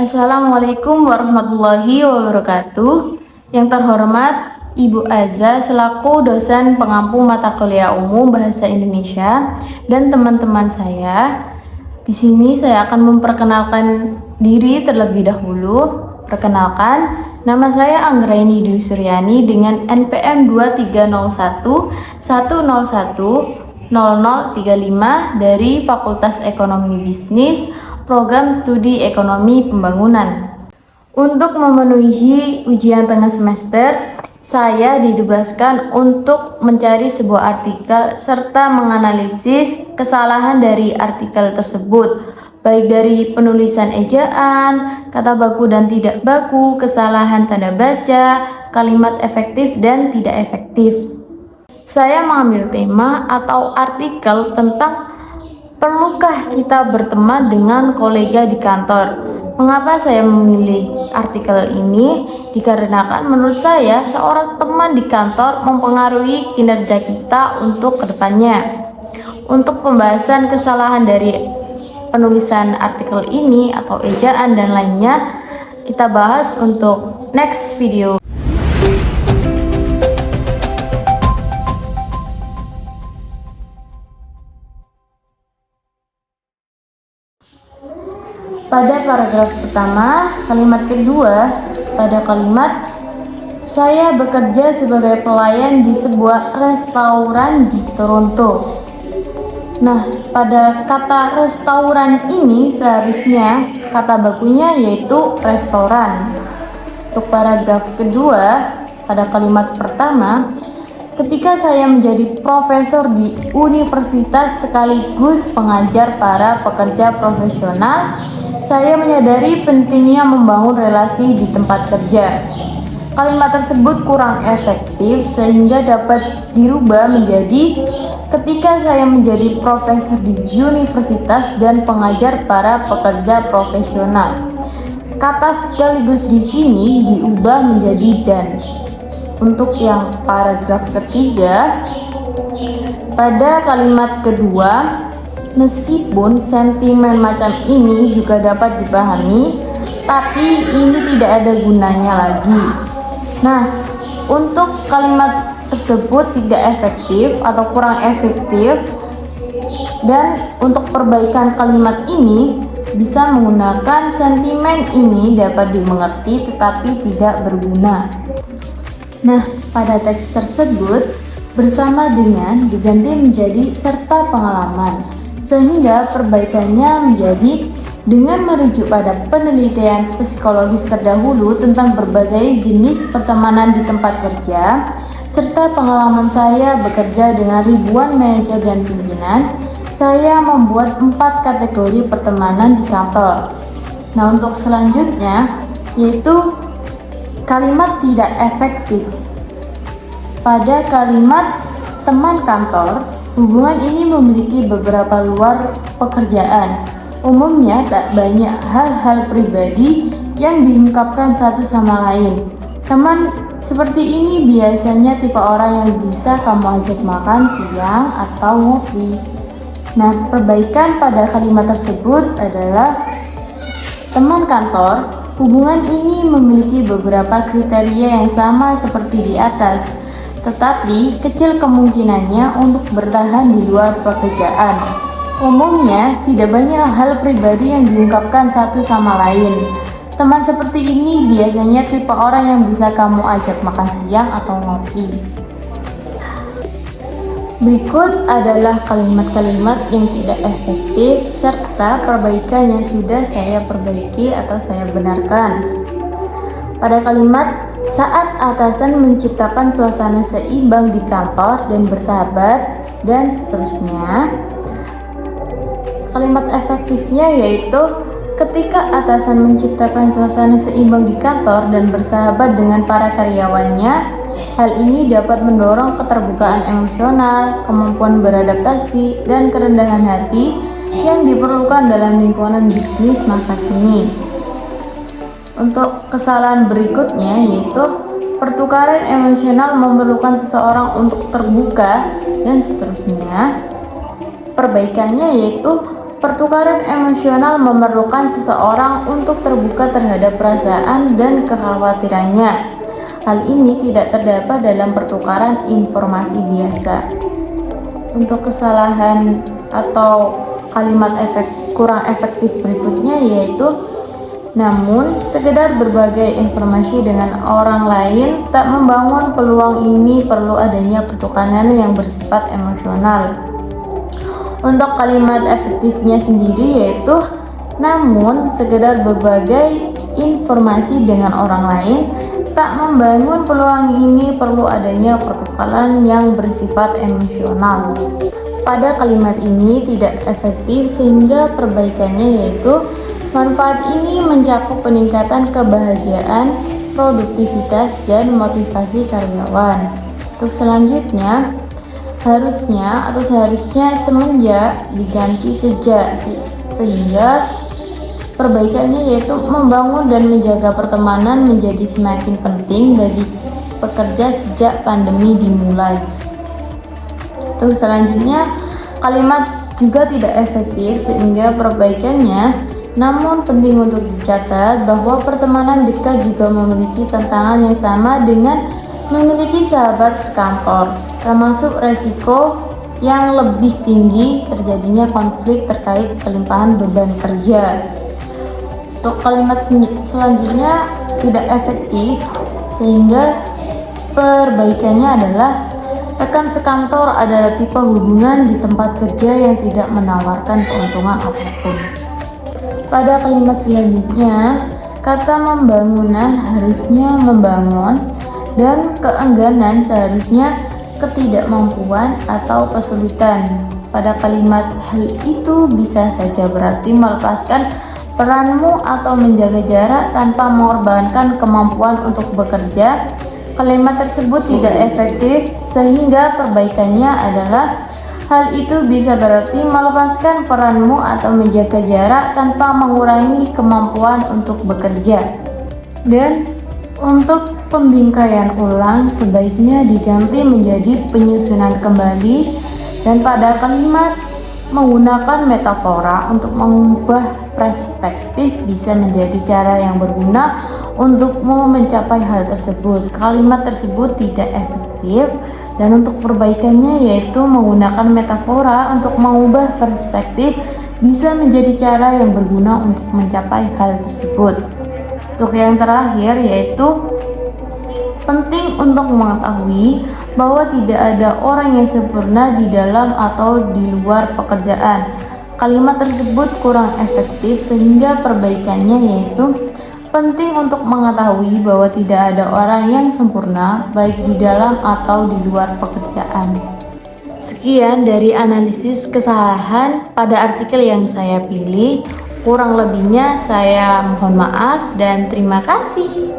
Assalamualaikum warahmatullahi wabarakatuh. Yang terhormat Ibu Aza selaku dosen pengampu mata kuliah umum Bahasa Indonesia dan teman-teman saya. Di sini saya akan memperkenalkan diri terlebih dahulu. Perkenalkan, nama saya Anggraini Dwi Suryani dengan NPM 2301 101 0035 dari Fakultas Ekonomi Bisnis Program Studi Ekonomi Pembangunan. Untuk memenuhi ujian tengah semester, saya ditugaskan untuk mencari sebuah artikel serta menganalisis kesalahan dari artikel tersebut, baik dari penulisan ejaan, kata baku dan tidak baku, kesalahan tanda baca, kalimat efektif dan tidak efektif. Saya mengambil tema atau artikel tentang perlukah kita berteman dengan kolega di kantor? Mengapa saya memilih artikel ini? Dikarenakan menurut saya seorang teman di kantor mempengaruhi kinerja kita untuk kedepannya. Untuk pembahasan kesalahan dari penulisan artikel ini atau ejaan dan lainnya, kita bahas untuk next video. Pada paragraf pertama, kalimat kedua, pada kalimat saya bekerja sebagai pelayan di sebuah restoran di Toronto. Nah, pada kata restoran ini seharusnya kata bakunya yaitu restoran. Untuk paragraf kedua, pada kalimat pertama, ketika saya menjadi profesor di universitas sekaligus pengajar para pekerja profesional, saya menyadari pentingnya membangun relasi di tempat kerja. Kalimat tersebut kurang efektif sehingga dapat dirubah menjadi ketika saya menjadi profesor di universitas dan pengajar para pekerja profesional. Kata sekaligus di sini diubah menjadi dan. Untuk yang paragraf ketiga, pada kalimat kedua, meskipun sentimen macam ini juga dapat dipahami, tapi ini tidak ada gunanya lagi. Nah, untuk kalimat tersebut tidak efektif atau kurang efektif, dan untuk perbaikan kalimat ini bisa menggunakan sentimen ini dapat dimengerti tetapi tidak berguna. Nah, pada teks tersebut bersama dengan diganti menjadi serta pengalaman, sehingga perbaikannya menjadi dengan merujuk pada penelitian psikologis terdahulu tentang berbagai jenis pertemanan di tempat kerja, serta pengalaman saya bekerja dengan ribuan manajer dan pimpinan, saya membuat 4 kategori pertemanan di kantor. Nah, untuk selanjutnya yaitu kalimat tidak efektif. Pada kalimat teman kantor, hubungan ini memiliki beberapa luar pekerjaan. Umumnya tak banyak hal-hal pribadi yang diungkapkan satu sama lain. Teman seperti ini biasanya tipe orang yang bisa kamu ajak makan siang atau ngopi. Nah, perbaikan pada kalimat tersebut adalah teman kantor, hubungan ini memiliki beberapa kriteria yang sama seperti di atas, tetapi kecil kemungkinannya untuk bertahan di luar pekerjaan. Umumnya, tidak banyak hal pribadi yang diungkapkan satu sama lain. Teman seperti ini biasanya tipe orang yang bisa kamu ajak makan siang atau ngopi. Berikut adalah kalimat-kalimat yang tidak efektif serta perbaikan yang sudah saya perbaiki atau saya benarkan. Pada kalimat saat atasan menciptakan suasana seimbang di kantor dan bersahabat dan seterusnya, kalimat efektifnya yaitu ketika atasan menciptakan suasana seimbang di kantor dan bersahabat dengan para karyawannya, hal ini dapat mendorong keterbukaan emosional, kemampuan beradaptasi, dan kerendahan hati yang diperlukan dalam lingkungan bisnis masa kini. Untuk kesalahan berikutnya yaitu pertukaran emosional memerlukan seseorang untuk terbuka dan seterusnya. Perbaikannya yaitu Pertukaran emosional memerlukan seseorang untuk terbuka terhadap perasaan dan kekhawatirannya. Hal ini tidak terdapat dalam pertukaran informasi biasa. Untuk kesalahan atau kalimat kurang efektif berikutnya yaitu namun, sekedar berbagi informasi dengan orang lain tak membangun peluang ini, perlu adanya pertukaran yang bersifat emosional. Untuk kalimat efektifnya sendiri yaitu namun, sekedar berbagi informasi dengan orang lain tak membangun peluang ini, perlu adanya pertukaran yang bersifat emosional. Pada kalimat ini tidak efektif sehingga perbaikannya yaitu manfaat ini mencakup peningkatan kebahagiaan, produktivitas, dan motivasi karyawan. Untuk selanjutnya, seharusnya semenjak diganti sejak, sehingga perbaikannya yaitu membangun dan menjaga pertemanan menjadi semakin penting bagi pekerja sejak pandemi dimulai. Untuk selanjutnya, kalimat juga tidak efektif sehingga perbaikannya, namun penting untuk dicatat bahwa pertemanan dekat juga memiliki tantangan yang sama dengan memiliki sahabat sekantor, termasuk resiko yang lebih tinggi terjadinya konflik terkait kelimpahan beban kerja. Untuk kalimat selanjutnya tidak efektif sehingga perbaikannya adalah rekan sekantor adalah tipe hubungan di tempat kerja yang tidak menawarkan keuntungan apapun. Pada kalimat selanjutnya, kata membangunan harusnya membangun dan keengganan seharusnya ketidakmampuan atau kesulitan. Pada kalimat hal itu bisa saja berarti melepaskan peranmu atau menjaga jarak tanpa mengorbankan kemampuan untuk bekerja. Kalimat tersebut tidak efektif sehingga perbaikannya adalah hal itu bisa berarti melepaskan peranmu atau menjaga jarak tanpa mengurangi kemampuan untuk bekerja. Dan untuk pembingkaian ulang sebaiknya diganti menjadi penyusunan kembali, dan pada kalimat menggunakan metafora untuk mengubah perspektif bisa menjadi cara yang berguna untukmu mencapai hal tersebut. Kalimat tersebut tidak efektif, dan untuk perbaikannya yaitu menggunakan metafora untuk mengubah perspektif bisa menjadi cara yang berguna untuk mencapai hal tersebut. Untuk yang terakhir yaitu penting untuk mengetahui bahwa tidak ada orang yang sempurna di dalam atau di luar pekerjaan. Kalimat tersebut kurang efektif sehingga perbaikannya yaitu penting untuk mengetahui bahwa tidak ada orang yang sempurna baik di dalam atau di luar pekerjaan. Sekian dari analisis kesalahan pada artikel yang saya pilih. Kurang lebihnya saya mohon maaf dan terima kasih.